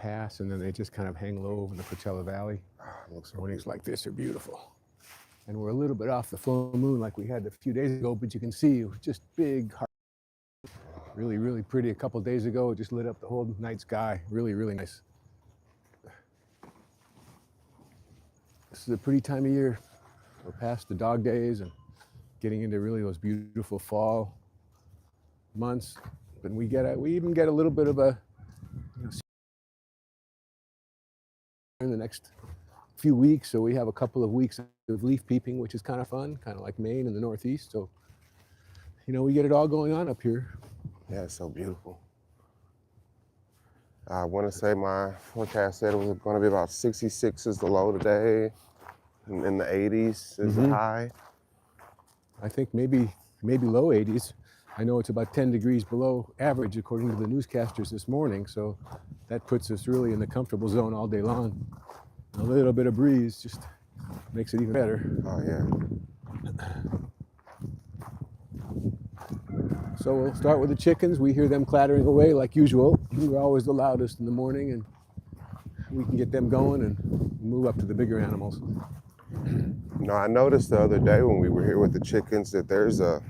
pass, and then they just kind of hang low over the Coachella Valley. Looks so Mornings like this are beautiful. And we're a little bit off the full moon like we had a few days ago, but you can see just big, really, really pretty. A couple days ago, it just lit up the whole night sky. Really, really nice. This is a pretty time of year. We're past the dog days and getting into really those beautiful fall months. But we even get a little bit of a, in the next few weeks. So we have a couple of weeks of leaf peeping, which is kind of fun, kind of like Maine in the Northeast. So, we get it all going on up here. Yeah, it's so beautiful. I want to say my forecast said it was going to be about 66 is the low today, and in the 80s is the high. I think maybe low 80s. I know it's about 10 degrees below average according to the newscasters this morning, so that puts us really in the comfortable zone all day long. A little bit of breeze just makes it even better. Oh yeah. So we'll start with the chickens. We hear them clattering away like usual. We're always the loudest in the morning, and we can get them going and move up to the bigger animals. No, I noticed the other day when we were here with the chickens that there's a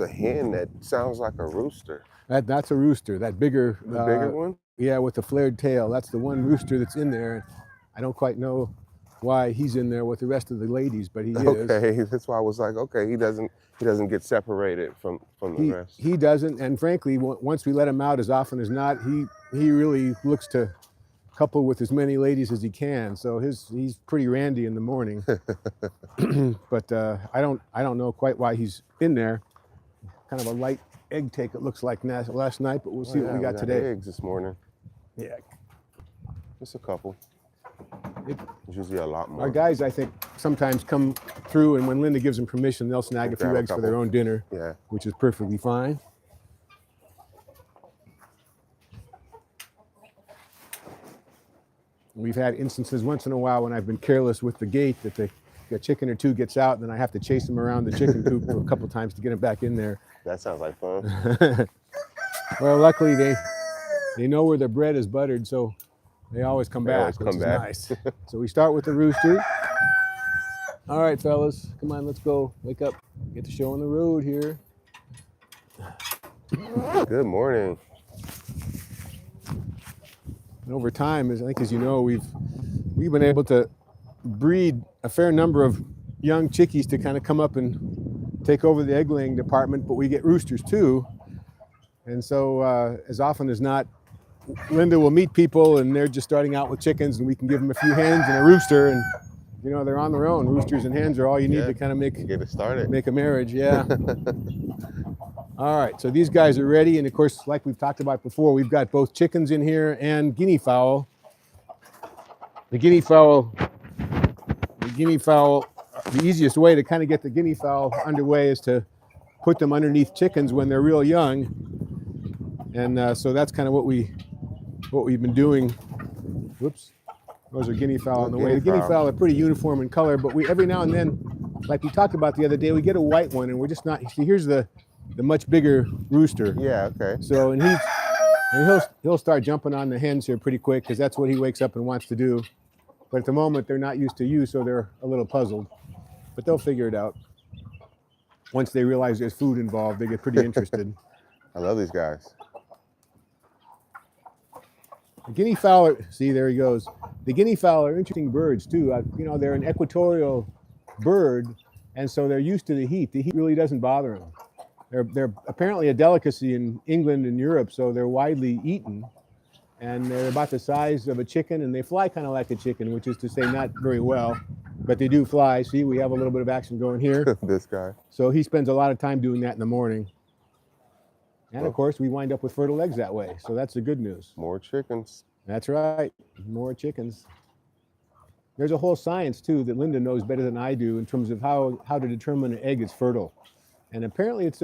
hen that sounds like a rooster. That's a rooster. That bigger, the bigger one. Yeah, with the flared tail. That's the one rooster that's in there. I don't quite know why he's in there with the rest of the ladies, but he is. Okay, that's why I was like, okay, he doesn't get separated from the rest. He doesn't, and frankly, once we let him out as often as not, he really looks to couple with as many ladies as he can. So he's pretty randy in the morning. But I don't know quite why he's in there. Kind of a light egg take it looks like last night, but we'll see what we got today. Eggs this morning. Yeah, just a couple. It's usually a lot more. Our guys, I think, sometimes come through, and when Linda gives them permission, they'll snag a few eggs for their own dinner, which is perfectly fine. We've had instances once in a while when I've been careless with the gate that a chicken or two gets out, and then I have to chase them around the chicken coop a couple times to get them back in there. That sounds like fun. Well, luckily they know where their bread is buttered, so they always come back, which is nice. So we start with the rooster. All right, fellas, come on, let's go. Wake up. Get the show on the road here. Good morning. And over time, I think, as you know, we've been able to breed a fair number of young chickies to kind of come up and take over the egg laying department, but we get roosters too. And so as often as not, Linda will meet people and they're just starting out with chickens, and we can give them a few hens and a rooster, and they're on their own. Roosters and hens are all you need to kind of get it started. Make a marriage, yeah. All right, so these guys are ready, and of course, like we've talked about before, we've got both chickens in here and guinea fowl. The guinea fowl, the easiest way to kind of get the guinea fowl underway is to put them underneath chickens when they're real young, and so that's kind of what we've been doing. Whoops, those are guinea fowl on the way. The guinea fowl are pretty uniform in color, but we every now and then, like we talked about the other day, we get a white one, and we're just not. See, here's the much bigger rooster. Yeah, okay. So he'll start jumping on the hens here pretty quick, because that's what he wakes up and wants to do. But at the moment, they're not used to you, so they're a little puzzled. But they'll figure it out. Once they realize there's food involved, they get pretty interested. I love these guys. The guinea fowl, see, there he goes. The guinea fowl are interesting birds too. They're an equatorial bird, and so they're used to the heat. The heat really doesn't bother them. They're apparently a delicacy in England and Europe, so they're widely eaten. And they're about the size of a chicken, and they fly kind of like a chicken, which is to say not very well, but they do fly. See, we have a little bit of action going here. This guy. So he spends a lot of time doing that in the morning. And of course, we wind up with fertile eggs that way. So that's the good news. More chickens. That's right. More chickens. There's a whole science, too, that Linda knows better than I do in terms of how to determine an egg is fertile. And apparently it's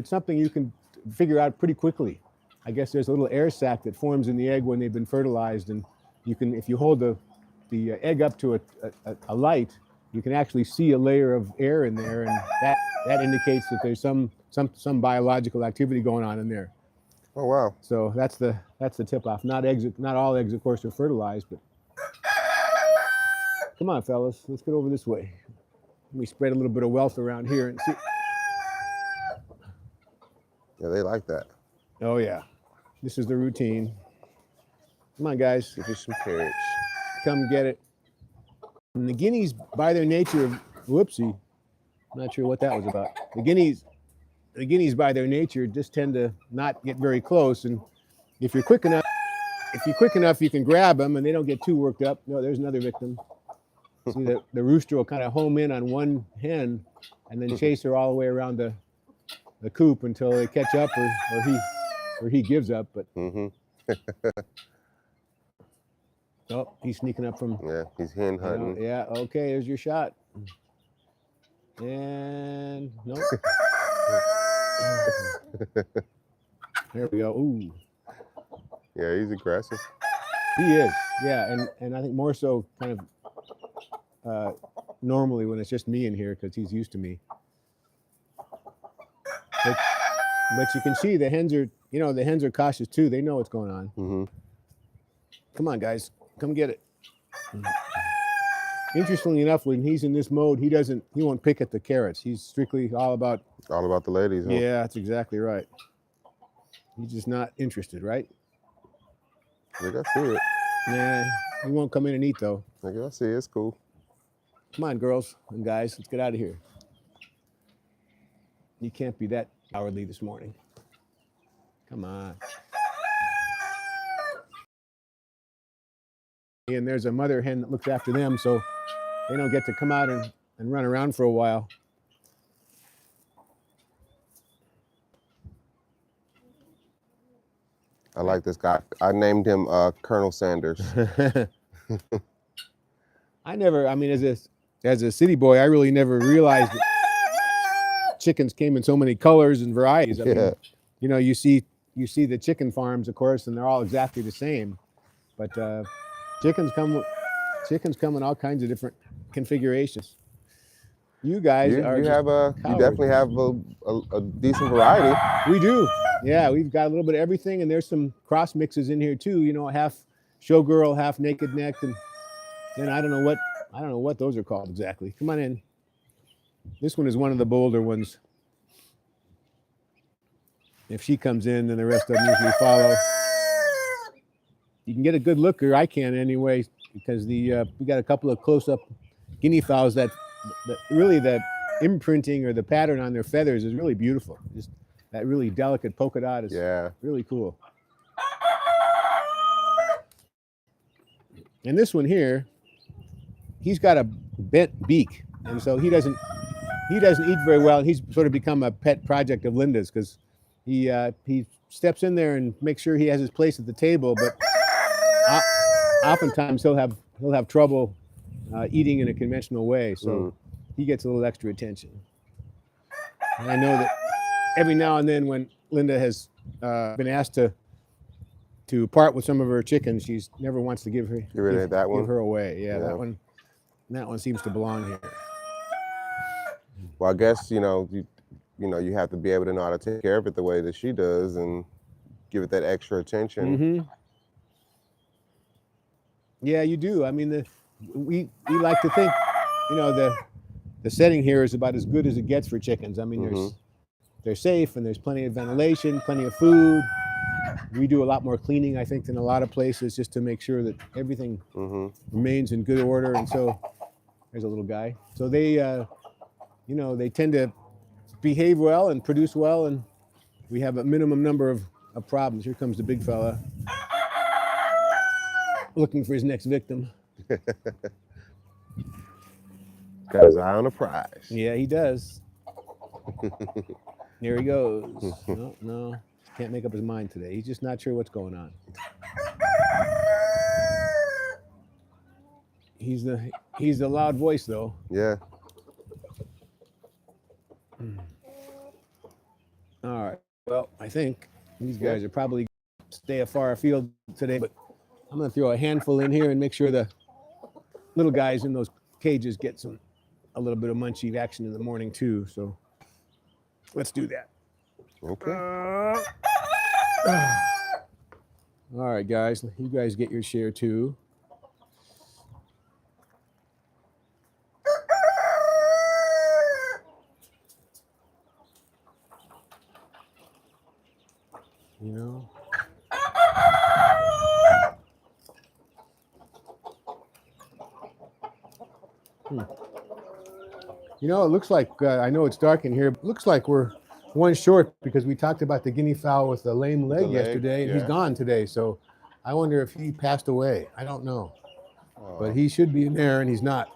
something you can figure out pretty quickly. I guess there's a little air sac that forms in the egg when they've been fertilized, and you can, if you hold the egg up to a light, you can actually see a layer of air in there, and that indicates that there's some biological activity going on in there. Oh wow. So that's the tip off. Not all eggs, of course, are fertilized, but come on, fellas, let's get over this way. Let me spread a little bit of wealth around here and see. Yeah, they like that. Oh yeah, this is the routine. Come on, guys, Give you some carrots. come get it. And the guineas, by their nature, whoopsie, I'm not sure what that was about. The guineas, by their nature, just tend to not get very close. And if you're quick enough, you can grab them, and they don't get too worked up. No, there's another victim. See, the rooster will kind of home in on one hen, and then chase her all the way around the coop until they catch up, or he gives up. But oh, he's sneaking up from. Yeah, he's hen hunting. Yeah, okay, there's your shot. And nope. There we go. Ooh. Yeah, he's aggressive. He is. Yeah, and I think more so kind of normally when it's just me in here because he's used to me. But you can see the hens are cautious too. They know what's going on. Come on, guys, come get it. Interestingly enough, when he's in this mode, he won't pick at the carrots. He's strictly all about the ladies. Huh? Yeah, that's exactly right. He's just not interested, right? I think I see it. Nah, he won't come in and eat though. I think I see it. It's cool. Come on, girls and guys, let's get out of here. You can't be that cowardly this morning. Come on. And there's a mother hen that looks after them, so they don't get to come out and run around for a while. I like this guy. I named him Colonel Sanders. As a city boy, I really never realized that chickens came in so many colors and varieties. I mean, you see the chicken farms, of course, and they're all exactly the same. But chickens come in all kinds of different configurations. You guys you definitely have a decent variety. We do. Yeah, we've got a little bit of everything, and there's some cross mixes in here too. Half showgirl, half naked neck, and then I don't know what those are called exactly. Come on in. This one is one of the bolder ones. If she comes in, then the rest of them usually follow. You can get a good look, or I can anyway, because we got a couple of close-up guinea fowls that really the imprinting or the pattern on their feathers is really beautiful. Just that really delicate polka dot is really cool. And this one here, he's got a bent beak, and so he doesn't eat very well. And he's sort of become a pet project of Linda's because he steps in there and makes sure he has his place at the table, but oftentimes he'll have trouble eating in a conventional way. So he gets a little extra attention. And I know that every now and then when Linda has been asked to part with some of her chickens, she never wants to give her away. Yeah, that one seems to belong here. Well, I guess you have to be able to know how to take care of it the way that she does and give it that extra attention. Yeah, you do. I mean, we like to think, the setting here is about as good as it gets for chickens. I mean, they're safe and there's plenty of ventilation, plenty of food. We do a lot more cleaning, I think, than a lot of places just to make sure that everything remains in good order. And so there's a little guy. So they, they tend to behave well and produce well, and we have a minimum number of problems. Here comes the big fella looking for his next victim. Got his eye on a prize. Yeah, he does. Here he goes. No, can't make up his mind today. He's just not sure what's going on. He's the loud voice though. Yeah. All right. Well, I think these guys are probably stay far afield today, but I'm going to throw a handful in here and make sure the little guys in those cages get a little bit of munchie action in the morning too. So let's do that. Okay. All right, guys. You guys get your share too. You know. You know, it looks like, I know it's dark in here, but it looks like we're one short because we talked about the guinea fowl with the lame leg yesterday, and he's gone today. So I wonder if he passed away. I don't know. But he should be in there, and he's not.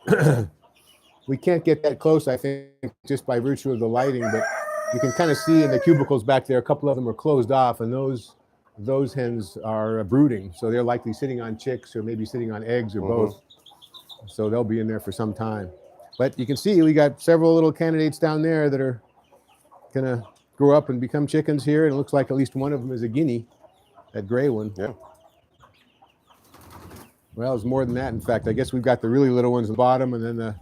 We can't get that close, I think, just by virtue of the lighting, but you can kind of see in the cubicles back there, a couple of them are closed off, and those hens are brooding. So they're likely sitting on chicks or maybe sitting on eggs or both. So they'll be in there for some time. But you can see we got several little candidates down there that are going to grow up and become chickens here. And it looks like at least one of them is a guinea, that gray one. Yeah. Well, it's more than that. In fact, I guess we've got the really little ones at the bottom and then the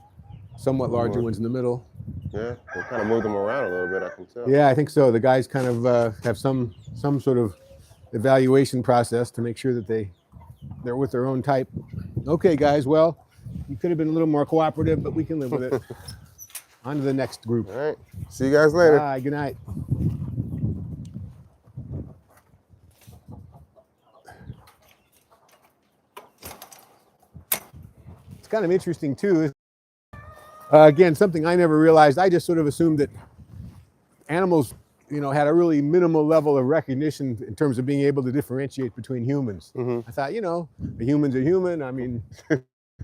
somewhat larger ones in the middle. Yeah, they kind of move them around a little bit, I can tell. Yeah, I think so. The guys kind of have some sort of evaluation process to make sure that they're with their own type. Okay, guys, well, you could have been a little more cooperative, but we can live with it. On to the next group. All right. See you guys later. Bye. Good night. It's kind of interesting, too. Again, something I never realized. I just sort of assumed that animals, you know, had a really minimal level of recognition in terms of being able to differentiate between humans. I thought, you know, a human's a human. I mean,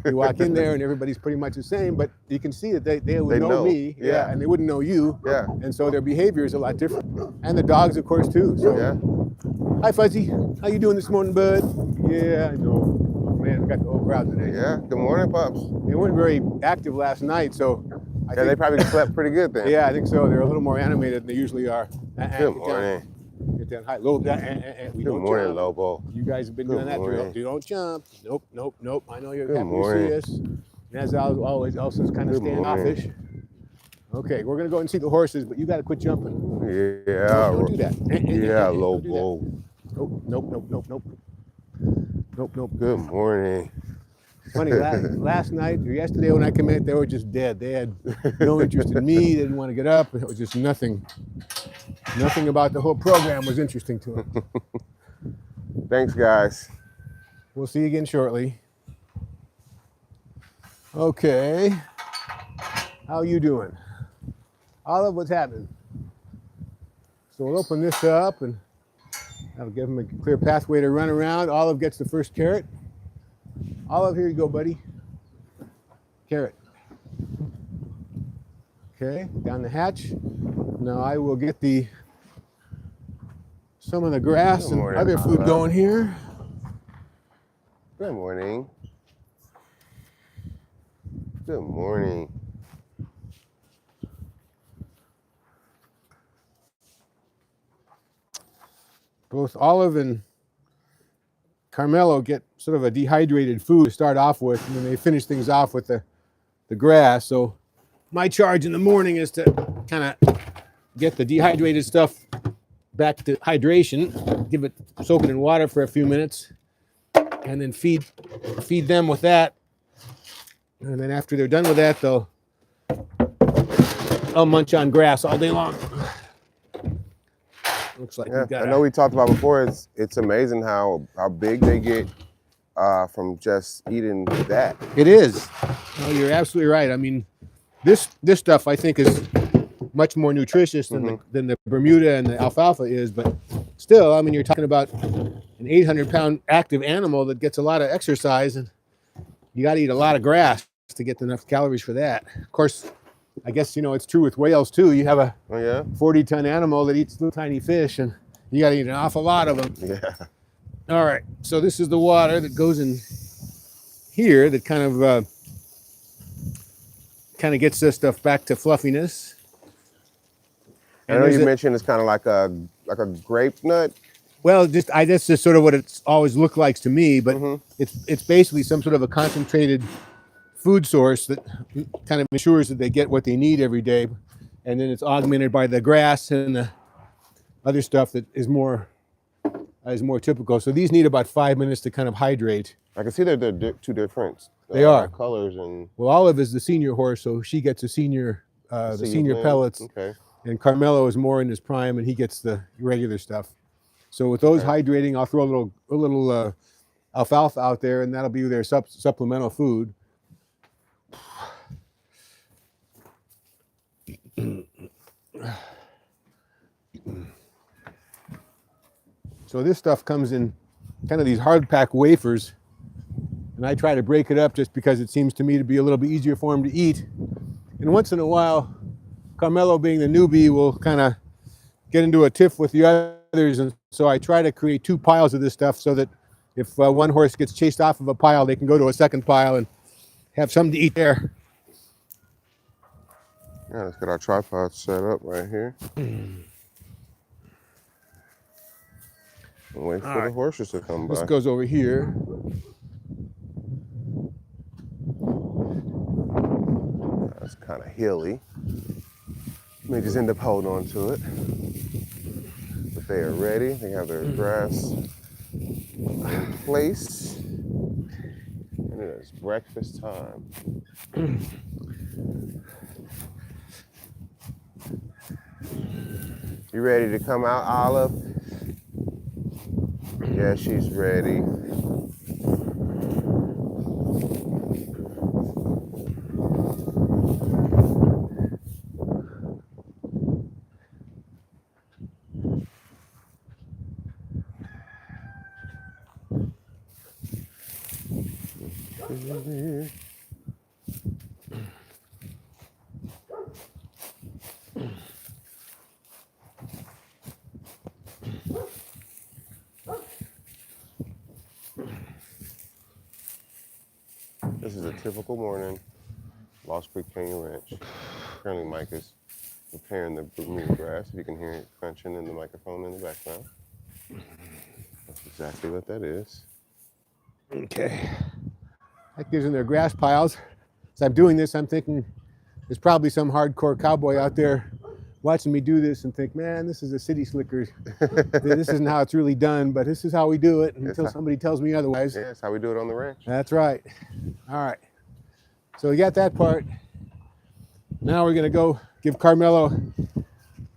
you walk in there and everybody's pretty much the same, but you can see that they would know me, and they wouldn't know you, and so their behavior is a lot different. And the dogs, of course, too. So, hi, Fuzzy. How you doing this morning, bud? Yeah, I know. Oh man, we got the whole crowd today. Yeah. Good morning, pups. They weren't very active last night, so I think they probably slept pretty good then. Yeah, I think so. They're a little more animated than they usually are. Good morning. Get down. Hi, Lobo. Good morning, Lobo. You guys have been doing that. You don't jump. Nope, nope, nope. I know you're happy to see us. And as always, Elsa's kind of standoffish. Okay, we're gonna go and see the horses, but you got to quit jumping. Yeah. Don't do that. Yeah, Lobo. Nope, nope, nope, nope, nope. Nope, nope. Good morning. Funny, last night or yesterday when I came in, they were just dead. They had no interest in me. They didn't want to get up. It was just nothing. Nothing about the whole program was interesting to them. Thanks, guys. We'll see you again shortly. Okay. How you doing? Olive, what's happening? So we'll open this up and I'll give him a clear pathway to run around. Olive gets the first carrot. Olive, here you go, buddy. Carrot. Okay, down the hatch. Now I will get some of the grass and other food going here. Good morning. Good morning. Both Olive and Carmelo get sort of a dehydrated food to start off with, and then they finish things off with the grass. So my charge in the morning is to kind of get the dehydrated stuff back to hydration, give it, soak it in water for a few minutes, and then feed them with that. And then after they're done with that, they'll munch on grass all day long. Looks like I know we talked about before. It's amazing how big they get from just eating that. It is. No, you're absolutely right. I mean, this stuff I think is much more nutritious than the Bermuda and the alfalfa is, but still, I mean, you're talking about an 800-pound active animal that gets a lot of exercise, and you got to eat a lot of grass to get enough calories for that. Of course, I guess, you know, it's true with whales too. You have a 40-ton animal that eats little tiny fish, and you got to eat an awful lot of them. Yeah. All right. So this is the water that goes in here that kind of gets this stuff back to fluffiness. And I know you mentioned it's kind of like a grape nut. Well, that's just sort of what it's always looked like to me, but it's basically some sort of a concentrated food source that kind of ensures that they get what they need every day, and then it's augmented by the grass and the other stuff that is more is more typical. So these need about 5 minutes to kind of hydrate. I can see that they're two different They are. colors and Well, Olive is the senior horse, so she gets the senior blend. pellets, Okay. and Carmelo is more in his prime, and he gets the regular stuff. So with those hydrating, I'll throw a little alfalfa out there, and that'll be their supplemental food. So this stuff comes in kind of these hard pack wafers, and I try to break it up just because it seems to me to be a little bit easier for him to eat. And once in a while, Carmelo, being the newbie, will kind of get into a tiff with the others, and so I try to create 2 piles of this stuff so that if one horse gets chased off of a pile, they can go to a second pile and have something to eat there. Yeah, let's get our tripod set up right here. And wait for the horses to come by. This goes over here. That's kind of hilly. May just end up holding on to it. But they are ready. They have their grass in place. And it is breakfast time. You ready to come out, Olive? Yeah, she's ready. This is a typical morning, Lost Creek Canyon Ranch. Currently, Mike is preparing the Bermuda grass. If you can hear it crunching in the microphone in the background. That's exactly what that is. Okay. That gives them their grass piles. As I'm doing this, I'm thinking there's probably some hardcore cowboy out there watching me do this and think, man, this is a city slicker. This isn't how it's really done, but this is how we do it until somebody tells me otherwise. Yeah, that's how we do it on the ranch. That's right. All right. So we got that part. Now we're going to go give Carmelo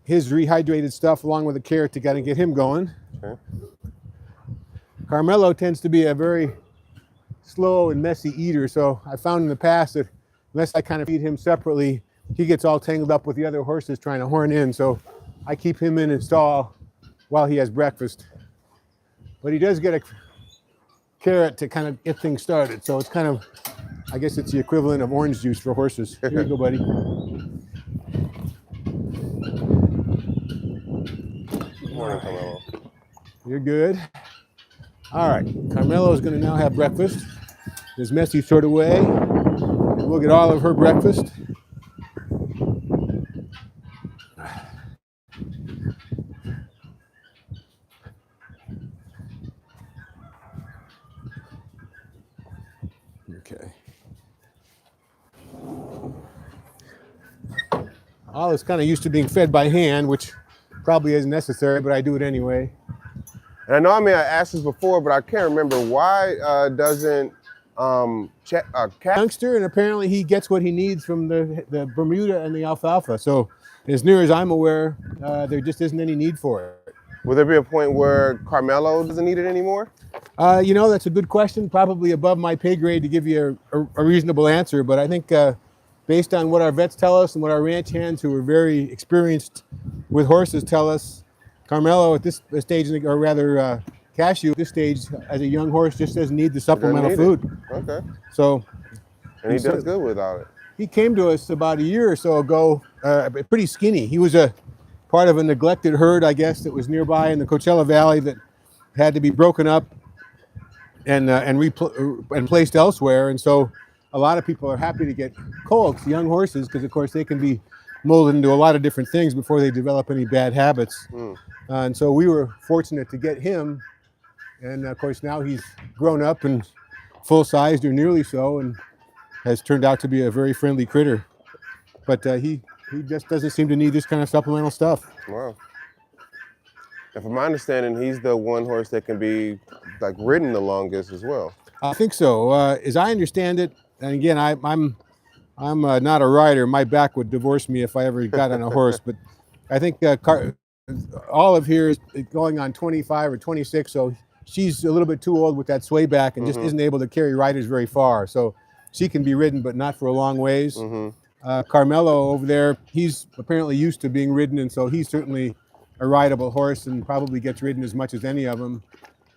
his rehydrated stuff along with a carrot to kind of get him going. Okay. Carmelo tends to be a very slow and messy eater, so I found in the past that unless I kind of feed him separately, he gets all tangled up with the other horses trying to horn in, so I keep him in his stall while he has breakfast. But he does get a carrot to kind of get things started, so it's kind of, I guess it's the equivalent of orange juice for horses. Here you go, buddy. Good morning, Carmelo. You're good. All right, Carmelo is going to now have breakfast, his messy sort of way. We'll get all of her breakfast. Okay. Olive's kind of used to being fed by hand, which probably isn't necessary, but I do it anyway. And I know, I asked this before, but I can't remember why doesn't Youngster, and apparently he gets what he needs from the Bermuda and the alfalfa. So, as near as I'm aware, there just isn't any need for it. Will there be a point where Carmelo doesn't need it anymore? You know, that's a good question. Probably above my pay grade to give you a reasonable answer. But I think based on what our vets tell us and what our ranch hands who are very experienced with horses tell us, Carmelo at this stage, or rather Cashew at this stage as a young horse, just doesn't need the supplemental food. Okay. So, and he does good without it. He came to us about a year or so ago, pretty skinny. He was a part of a neglected herd, I guess, that was nearby in the Coachella Valley that had to be broken up and placed elsewhere. And so a lot of people are happy to get colts, young horses, because of course they can be molded into a lot of different things before they develop any bad habits. And so we were fortunate to get him. And of course now he's grown up and full-sized or nearly so, and has turned out to be a very friendly critter. But he just doesn't seem to need this kind of supplemental stuff. Wow. And from my understanding, he's the one horse that can be like ridden the longest as well. I think so. As I understand it, and again, I'm not a rider. My back would divorce me if I ever got on a horse. But I think Olive here is going on 25 or 26, so she's a little bit too old with that sway back and just isn't able to carry riders very far. So she can be ridden, but not for a long ways. Carmelo over there, he's apparently used to being ridden, and so he's certainly a rideable horse and probably gets ridden as much as any of them.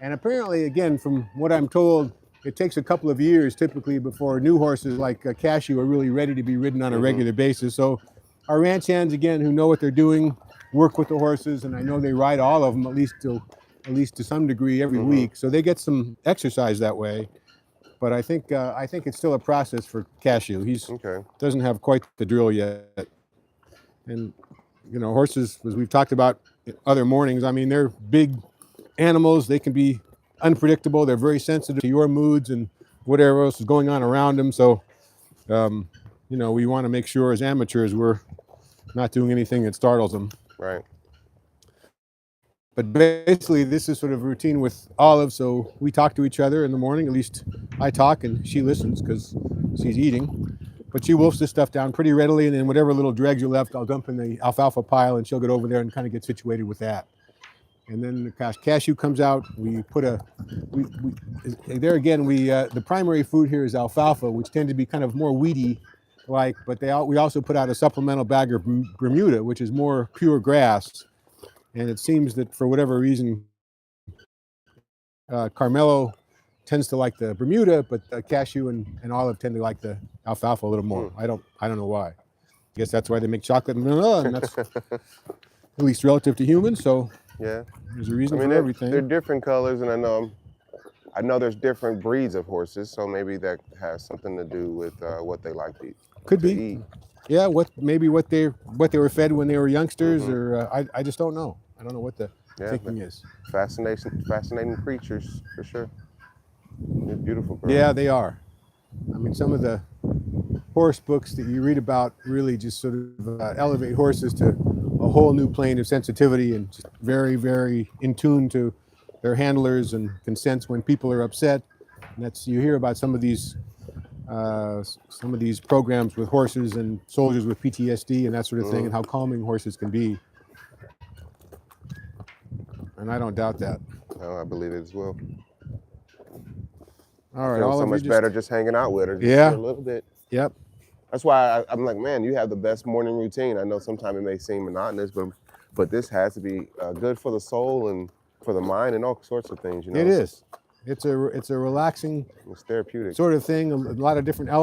And apparently, again, from what I'm told, it takes a couple of years typically before new horses like Cashew are really ready to be ridden on a regular basis. So our ranch hands, again, who know what they're doing, work with the horses, and I know they ride all of them at least to some degree every week. So they get some exercise that way. But I think it's still a process for Cashew. He's doesn't have quite the drill yet. And you know, horses, as we've talked about other mornings, I mean, they're big animals. They can be unpredictable. They're very sensitive to your moods and whatever else is going on around them. So, you know, we want to make sure as amateurs we're not doing anything that startles them. Right. But basically, this is sort of routine with Olive. So we talk to each other in the morning. At least I talk and she listens because she's eating. But she wolfs this stuff down pretty readily, and then whatever little dregs are left, I'll dump in the alfalfa pile, and she'll get over there and kind of get situated with that. And then Cashew comes out. We put there again. The primary food here is alfalfa, which tend to be kind of more weedy, like. But we also put out a supplemental bag of Bermuda, which is more pure grass. And it seems that for whatever reason, Carmelo tends to like the Bermuda, but Cashew and Olive tend to like the alfalfa a little more. I don't know why. I guess that's why they make chocolate and vanilla, and that's at least relative to humans. So yeah, there's a reason I mean, for everything. They're different colors, and I know there's different breeds of horses, so maybe that has something to do with what they like to eat. Could be. Eat. Yeah, maybe what they were fed when they were youngsters, or I just don't know. I don't know what the thinking is. Fascinating creatures for sure. They're beautiful girls. Yeah, they are. I mean, some of the horse books that you read about really just sort of elevate horses to a whole new plane of sensitivity and just very, very in tune to their handlers and can sense when people are upset. And you hear about some of these programs with horses and soldiers with PTSD and that sort of thing, and how calming horses can be. And I don't doubt that. Oh, I believe it as well. All right, so much better just hanging out with her. Yeah, a little bit. Yep. That's why I'm like, man, you have the best morning routine. I know sometimes it may seem monotonous, but this has to be good for the soul and for the mind and all sorts of things. You know, it is. It's a relaxing, it's therapeutic sort of thing. A lot of different elements.